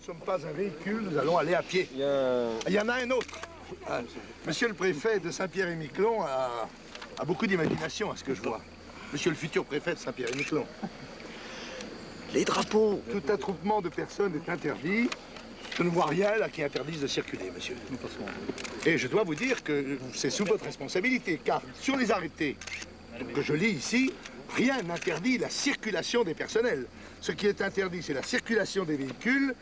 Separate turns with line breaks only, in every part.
sommes pas un véhicule, nous allons aller à pied. Il y en a un autre. Monsieur le préfet de Saint-Pierre-et-Miquelon a beaucoup d'imagination à ce que je vois. Monsieur le futur préfet de Saint-Pierre-et-Miquelon. Les drapeaux. Tout attroupement de personnes est interdit. Je ne vois rien là qui interdise de circuler, monsieur. Et je dois vous dire que c'est sous votre responsabilité, car sur les arrêtés que je lis ici, rien n'interdit la circulation des personnels. Ce qui est interdit, c'est la circulation des véhicules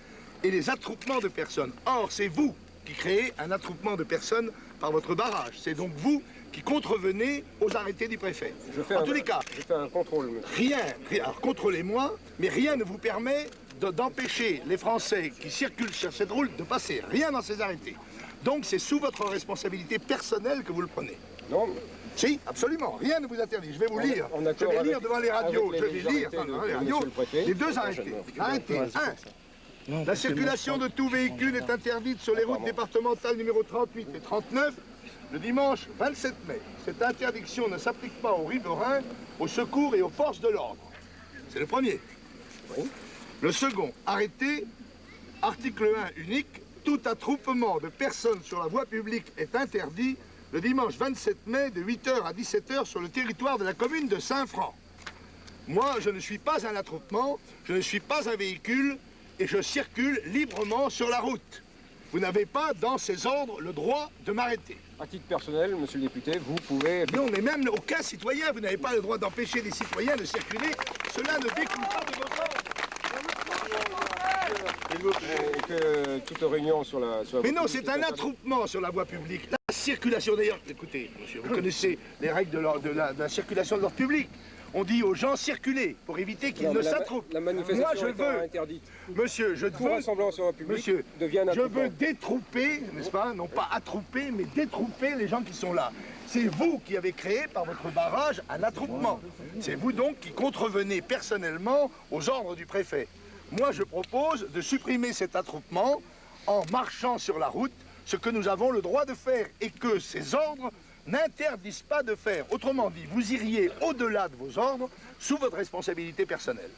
et les attroupements de personnes. Or, c'est vous qui créez un attroupement de personnes par votre barrage. C'est donc vous qui contrevenez aux arrêtés du préfet. En tous les cas,
je fais un contrôle.
Rien, alors contrôlez-moi, mais rien ne vous permet d'empêcher les Français qui circulent sur cette route de passer. Rien dans ces arrêtés. Donc c'est sous votre responsabilité personnelle que vous le prenez.
Non.
Si, absolument. Rien ne vous interdit. Je vais vous lire. Je vais lire devant les radios. Je vais lire devant les radios les deux arrêtés. Arrêtez. 1. La circulation de tout véhicule est interdite sur les routes départementales numéro 38 et 39 le dimanche 27 mai. Cette interdiction ne s'applique pas aux riverains, aux secours et aux forces de l'ordre. C'est le premier. Oui. Le second, arrêté, article 1 unique, tout attroupement de personnes sur la voie publique est interdit le dimanche 27 mai de 8h à 17h sur le territoire de la commune de Saint-Franc. Moi, je ne suis pas un attroupement, je ne suis pas un véhicule et je circule librement sur la route. Vous n'avez pas, dans ces ordres, le droit de m'arrêter.
À titre personnel, monsieur le député, vous pouvez...
Non, mais même aucun citoyen, vous n'avez pas le droit d'empêcher des citoyens de circuler. Cela ne découle pas de votre ordre.
Et que toute réunion sur la
mais non, c'est un attroupement sur la voie publique. La circulation, d'ailleurs, écoutez, monsieur, vous connaissez les règles de la circulation de l'ordre public. On dit aux gens circuler pour éviter qu'ils ne s'attroupent.
La manifestation est interdite.
Monsieur, je veux...
rassemblement sur la public
monsieur,
devient un attroupement.
Je veux détrouper, n'est-ce pas? Non pas attrouper, mais détrouper les gens qui sont là. C'est vous qui avez créé par votre barrage un attroupement. C'est vous donc qui contrevenez personnellement aux ordres du préfet. Moi, je propose de supprimer cet attroupement en marchant sur la route, ce que nous avons le droit de faire, et que ces ordres n'interdisent pas de faire. Autrement dit, vous iriez au-delà de vos ordres sous votre responsabilité personnelle.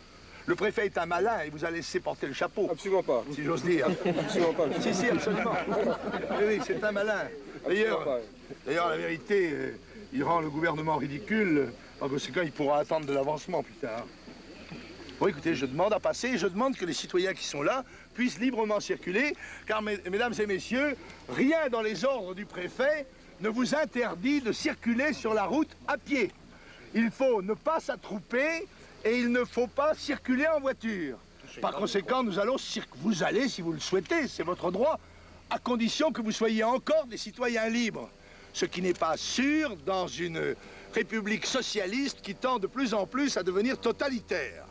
Le préfet est un malin et vous a laissé porter le chapeau.
Absolument pas.
Si j'ose dire.
Absolument pas.
Si, absolument. Oui, c'est un malin. D'ailleurs, la vérité, il rend le gouvernement ridicule. En conséquent, il pourra attendre de l'avancement plus tard. Bon, écoutez, je demande à passer et je demande que les citoyens qui sont là puissent librement circuler, car, mesdames et messieurs, rien dans les ordres du préfet ne vous interdit de circuler sur la route à pied. Il faut ne pas s'attrouper et il ne faut pas circuler en voiture. Par conséquent, vous allez, si vous le souhaitez, c'est votre droit, à condition que vous soyez encore des citoyens libres. Ce qui n'est pas sûr dans une république socialiste qui tend de plus en plus à devenir totalitaire.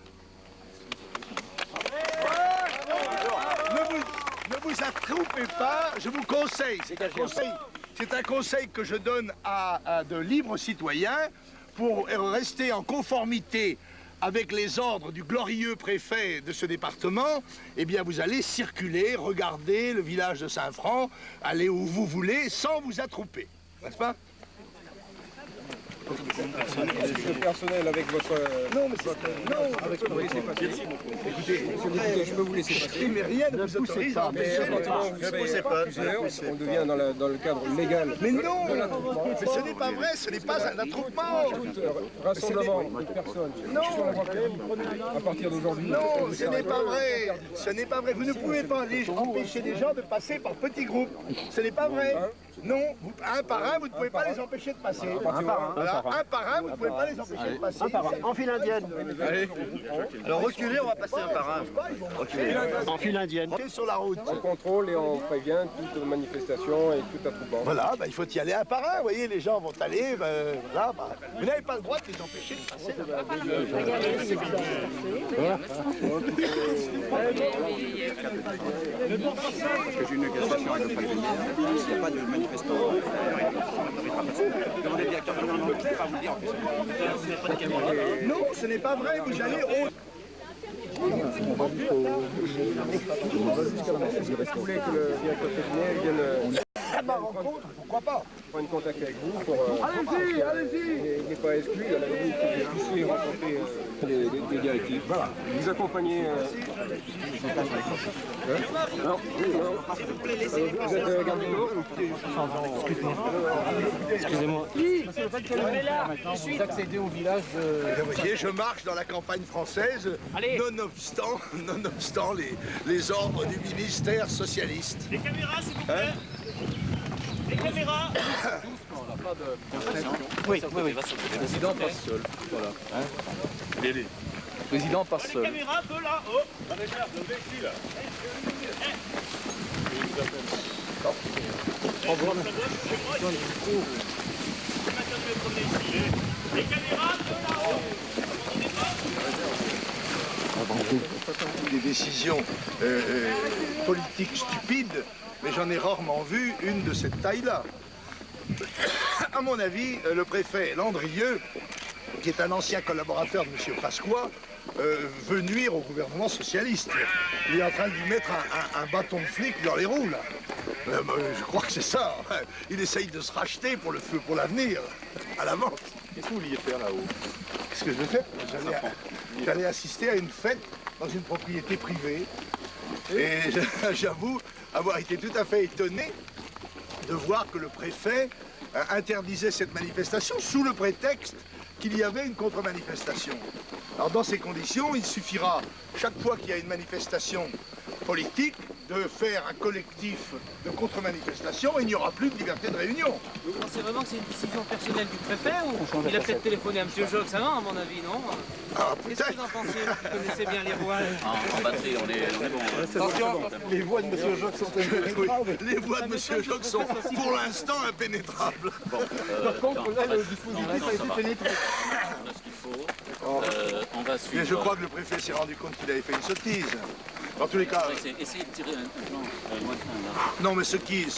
Ne vous attroupez pas, je vous conseille, c'est un conseil que je donne à de libres citoyens pour rester en conformité avec les ordres du glorieux préfet de ce département. Eh bien, vous allez circuler, regarder le village de Saint-Franc, aller où vous voulez sans vous attrouper, n'est-ce pas?
Le personnel avec votre...
Non, mais non, avec votre... Écoutez,
je peux vous laisser passer.
Mais rien ne vous autorise à empêcher.
On devient dans le cadre légal.
Mais non, mais ce n'est pas vrai, ce n'est pas un attroupement.
Rassemblement de personnes sur la voie publique à partir d'aujourd'hui.
Non, ce n'est pas vrai. Ce n'est pas vrai. Vous ne pouvez pas empêcher les gens de passer par petits groupes. Ce n'est pas vrai. Non, un par un, vous ne pouvez pas les empêcher de passer. Un par un, vous ne pouvez pas les empêcher de passer.
En file indienne.
Allez. Alors reculez, on va passer un par un.
En file indienne.
Sur la route.
On contrôle et on prévient toute manifestation et tout attroupement.
Voilà, il faut y aller un par un. Vous voyez, les gens vont aller. Voilà, vous n'avez pas le droit de les empêcher de passer.
J'ai une négociation à ne pas venir. S'il n'y a pas de manifestants, demandez le directeur du gouvernement qui ne peut pas vous le dire en plus.
Non, ce n'est pas vrai, vous allez au...
Vous voulez que le directeur technique vienne...
À ma rencontre, pourquoi pas?
prendre contact avec vous pour... allez-y, allez-y. Il n'est pas exclu, il y en a vous qui puissiez rencontrer les directives. Voilà, vous accompagnez... Non, vous êtes garde du corps.
Excusez-moi.
Vous accédez au village de...
Vous voyez, je marche dans la campagne française, nonobstant les ordres du ministère socialiste.
Les caméras, s'il vous plaît. Les caméras.
Oui, oui, oui.
Le président passe seul. Voilà. Le président passe seul.
Les caméras, peu là. Oh. Allez, faire le véhicule. Les caméras, peu là-haut.
Des décisions politiques stupides, mais j'en ai rarement vu une de cette taille-là. À mon avis, le préfet Landrieux, qui est un ancien collaborateur de M. Pasqua, veut nuire au gouvernement socialiste. Il est en train de lui mettre un bâton de flic dans les roues, là. Je crois que c'est ça. Il essaye de se racheter pour l'avenir, à l'avance.
Qu'est-ce que vous vouliez faire là-haut?
Qu'est-ce que je vais faire? J'allais assister à une fête dans une propriété privée. Et j'avoue avoir été tout à fait étonné de voir que le préfet interdisait cette manifestation sous le prétexte qu'il y avait une contre-manifestation. Alors dans ces conditions, il suffira, chaque fois qu'il y a une manifestation politique, de faire un collectif de contre-manifestation et il n'y aura plus de liberté de réunion.
Vous pensez vraiment que c'est une décision personnelle du préfet ou il a peut-être téléphoné à M. Jox avant, à mon avis, non?
Ah,
Qu'est-ce que vous en pensez? Vous connaissez bien les voix.
En batterie, on est bon.
Attention, les voix de M. Jox sont impénétrables. Les voix de M. Jox sont pour l'instant impénétrables.
Par contre, là, le dispositif a été pénétré.
Ce qu'il faut. On va suivre.
Mais je crois que le préfet s'est rendu compte qu'il avait fait une sottise. Dans tous les cas...
Essayez de tirer un plan lointain, là.
Non, mais ce qu'il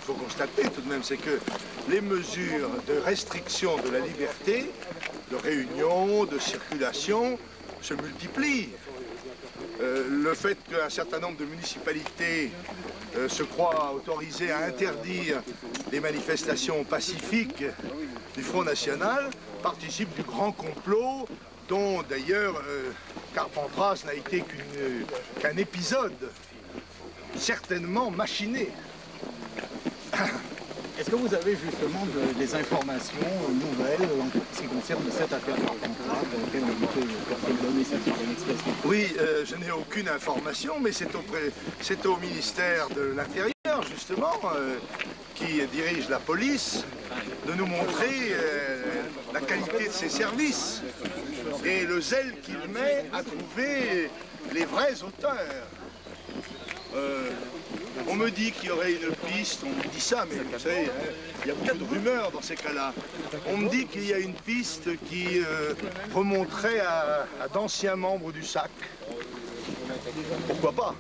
faut constater tout de même, c'est que les mesures de restriction de la liberté, de réunion, de circulation, se multiplient. Le fait qu'un certain nombre de municipalités se croient autorisées à interdire les manifestations pacifiques du Front National participe du grand complot dont d'ailleurs Carpentras n'a été qu'un épisode certainement machiné.
Est-ce que vous avez justement des informations nouvelles en ce qui concerne cette affaire Carpentras dans laquelle on dit que personne donné cette expression?
Oui, je n'ai aucune information, mais c'est au ministère de l'Intérieur, justement, qui dirige la police, de nous montrer la qualité de ses services et le zèle qu'il met à trouver les vrais auteurs. On me dit qu'il y aurait une piste, on me dit ça, mais vous savez, il y a beaucoup de rumeurs dans ces cas-là. On me dit qu'il y a une piste qui remonterait à d'anciens membres du SAC. Pourquoi pas?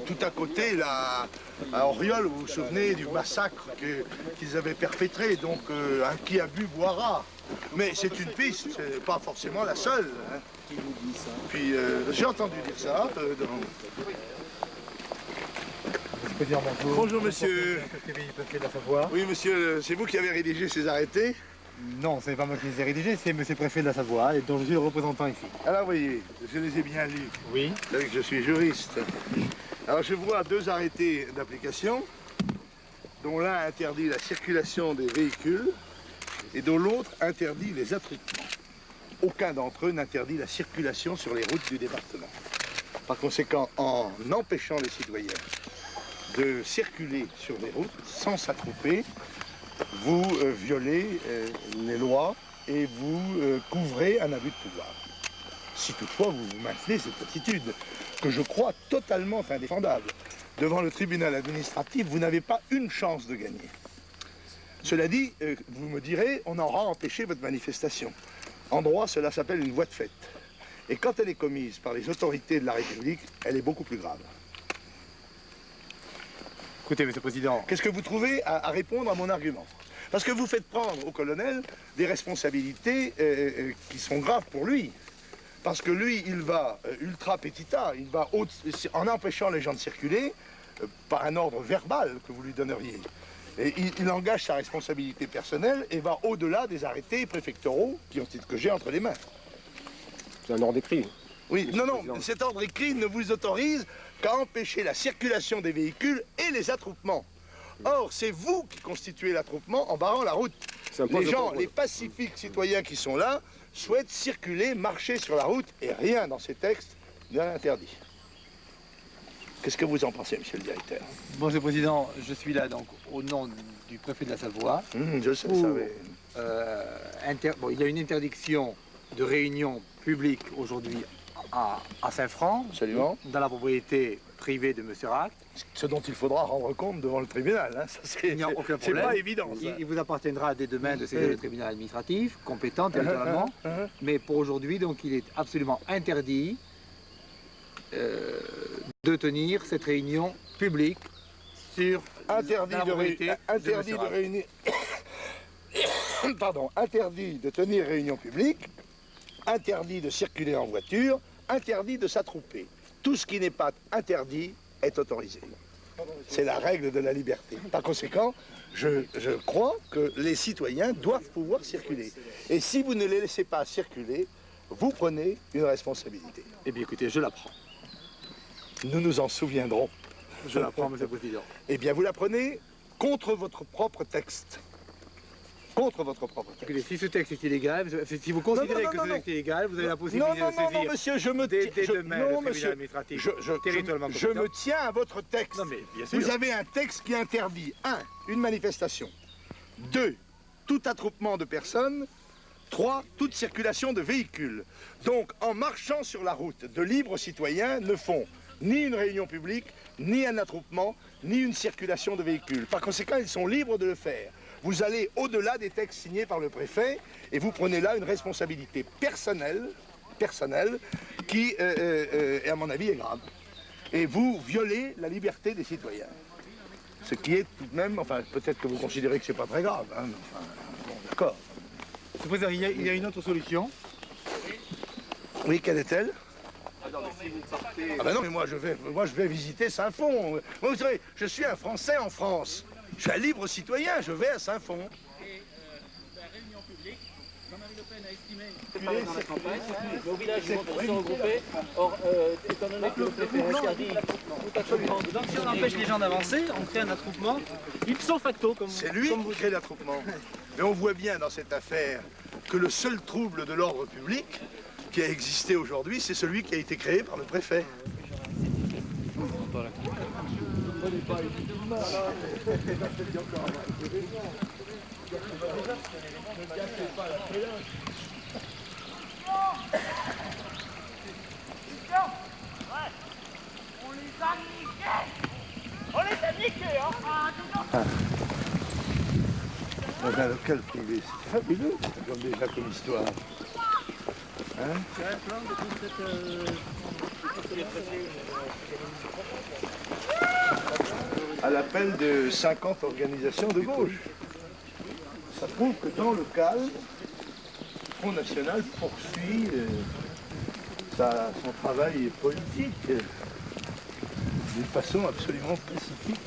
Tout à côté, là, à Auriol, vous vous souvenez du massacre qu'ils avaient perpétré, donc un qui a bu boira. Mais c'est une piste, c'est pas forcément la seule. Hein.
Qui vous dit ça?
Puis j'ai entendu dire ça. Bonjour monsieur.
Préfet de la Savoie.
Oui monsieur, c'est vous qui avez rédigé ces arrêtés?
Non, ce n'est pas moi qui les ai rédigés, c'est monsieur le préfet de la Savoie et dont je suis le représentant ici.
Alors voyez, je les ai bien lus.
Oui.
Vous savez que je suis juriste. Alors je vois deux arrêtés d'application, dont l'un interdit la circulation des véhicules et dont l'autre interdit les attroupements. Aucun d'entre eux n'interdit la circulation sur les routes du département. Par conséquent, en empêchant les citoyens de circuler sur les routes sans s'attrouper, vous violez les lois et vous couvrez un abus de pouvoir. Si toutefois vous maintenez cette attitude, que je crois totalement indéfendable, devant le tribunal administratif, vous n'avez pas une chance de gagner. Cela dit, vous me direz, on aura empêché votre manifestation. En droit, cela s'appelle une voie de fait. Et quand elle est commise par les autorités de la République, elle est beaucoup plus grave.
Écoutez, monsieur le président.
Qu'est-ce que vous trouvez à répondre à mon argument? Parce que vous faites prendre au colonel des responsabilités qui sont graves pour lui. Parce que lui, il va ultra petita, il va en empêchant les gens de circuler par un ordre verbal que vous lui donneriez. Et il engage sa responsabilité personnelle et va au-delà des arrêtés préfectoraux que j'ai entre les mains.
C'est un ordre écrit.
Oui, non, cet ordre écrit ne vous autorise qu'à empêcher la circulation des véhicules et les attroupements. Or, c'est vous qui constituez l'attroupement en barrant la route. Les gens, les pacifiques citoyens qui sont là, souhaitent circuler, marcher sur la route, et rien dans ces textes ne l'interdit. Qu'est-ce que vous en pensez, monsieur le directeur?
Monsieur le Président, je suis là donc au nom du préfet de la Savoie.
Je sais, ça va.
Bon, il y a une interdiction de réunion publique aujourd'hui à Saint-Franc,
Absolument.
Dans la propriété privée de M. Ract.
Ce dont il faudra rendre compte devant le tribunal. Hein.
Il n'y a aucun
C'est
problème.
pas évident. Ça.
Il vous appartiendra dès demain de saisir le tribunal administratif, compétent territorialement. Mais pour aujourd'hui, donc, il est absolument interdit de tenir cette réunion publique sur
Interdit
la propriété
interdit de réunir. Pardon, interdit de tenir réunion publique, interdit de circuler en voiture, interdit de s'attrouper. Tout ce qui n'est pas interdit est autorisé. C'est la règle de la liberté. Par conséquent, je crois que les citoyens doivent pouvoir circuler. Et si vous ne les laissez pas circuler, vous prenez une responsabilité.
Eh bien écoutez, je la prends.
Nous nous en souviendrons.
Je la prends, Monsieur le Président.
Eh bien, vous la prenez contre votre propre texte. Contre votre propre texte.
Écoutez, si ce texte est illégal, si vous considérez que ce texte est illégal, vous avez la possibilité de saisir.
Non, monsieur, je me
dès
tiens.
demain, le tribunal administratif territorialement
je
compétent.
me tiens à votre texte.
Non, mais bien sûr.
Vous avez un texte qui interdit 1. Une manifestation. 2. Tout attroupement de personnes. 3. Toute circulation de véhicules. Donc, en marchant sur la route, de libres citoyens ne font ni une réunion publique, ni un attroupement, ni une circulation de véhicules. Par conséquent, ils sont libres de le faire. Vous allez au-delà des textes signés par le préfet et vous prenez là une responsabilité personnelle qui, à mon avis, est grave. Et vous violez la liberté des citoyens. Ce qui est tout de même, enfin, peut-être que vous considérez que c'est pas très grave, hein, mais enfin, bon, d'accord.
Monsieur le Président, il y a une autre solution.
Oui, quelle est-elle? Ah ben non, mais moi je vais visiter Saint-Fond. Vous savez, je suis un Français en France. Je suis un libre citoyen, je vais à Saint-Fond.
Et la réunion publique, Jean-Marie Le Pen a estimé dans la campagne, au village ils vont se regrouper. Or, étant donné que le préfet interdit tout attroupement, donc si on empêche les gens d'avancer, on crée un attroupement ipso facto, comme
C'est lui qui crée l'attroupement. Mais on voit bien dans cette affaire que le seul trouble de l'ordre public qui a existé aujourd'hui, c'est celui qui a été créé par le préfet. Dans un local privé, c'est fabuleux, comme déjà comme histoire. Hein? À l'appel de 50 organisations de gauche. Ça prouve que dans le calme, le Front National poursuit son travail politique d'une façon absolument pacifique.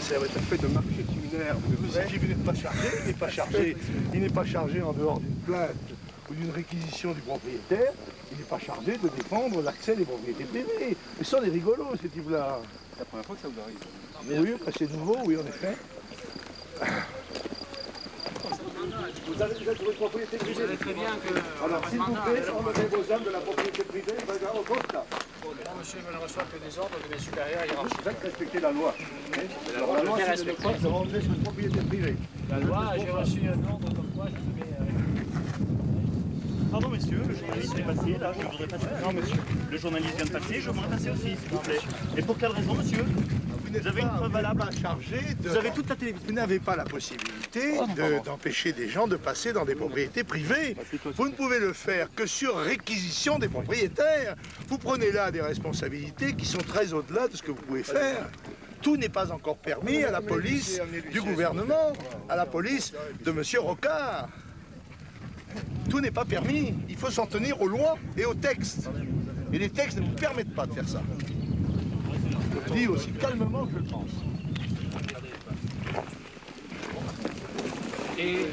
Ça va être un fait de marché similaire. Si vous n'êtes pas chargé, il n'est pas chargé. Il n'est pas chargé en dehors d'une plainte ou d'une réquisition du propriétaire. Il n'est pas chargé de défendre l'accès des propriétés privées. Mais ça, on est rigolos, ces types-là.
C'est la première fois que ça vous arrive.
Oui, après c'est nouveau, oui, en effet. Vous avez déjà trouvé une propriété
Vous
privée.
savez très bien que...
Alors, s'il vous plaît, emmenez vos âmes de la propriété privée, au Costa.
Bon, monsieur, je ne reçois que des ordres de mes supérieurs hiérarchiques.
Vous faites respecter la loi. Alors, la loi,
bien
c'est de
respectée.
se rendre sur une propriété privée.
La loi, j'ai reçu un ordre comme quoi je devais...
Pardon, messieurs, le journaliste est passé, là, je voudrais passer. Non, monsieur. Le journaliste vient de passer, je voudrais passer aussi, s'il vous plaît. Et pour quelle raison, monsieur?
n'êtes
avez une
pas,
preuve
vous n'êtes
valable.
pas chargé de...
Vous avez toute la télévision.
Vous n'avez pas la possibilité d'empêcher des gens de passer dans des propriétés privées. Vous ne pouvez le faire que sur réquisition des propriétaires. Vous prenez là des responsabilités qui sont très au-delà de ce que vous pouvez faire. Tout n'est pas encore permis à la police du gouvernement, à la police de M. Rocard. Tout n'est pas permis. Il faut s'en tenir aux lois et aux textes. Et les textes ne vous permettent pas de faire ça. Je le dis aussi calmement que je le pense.
Et...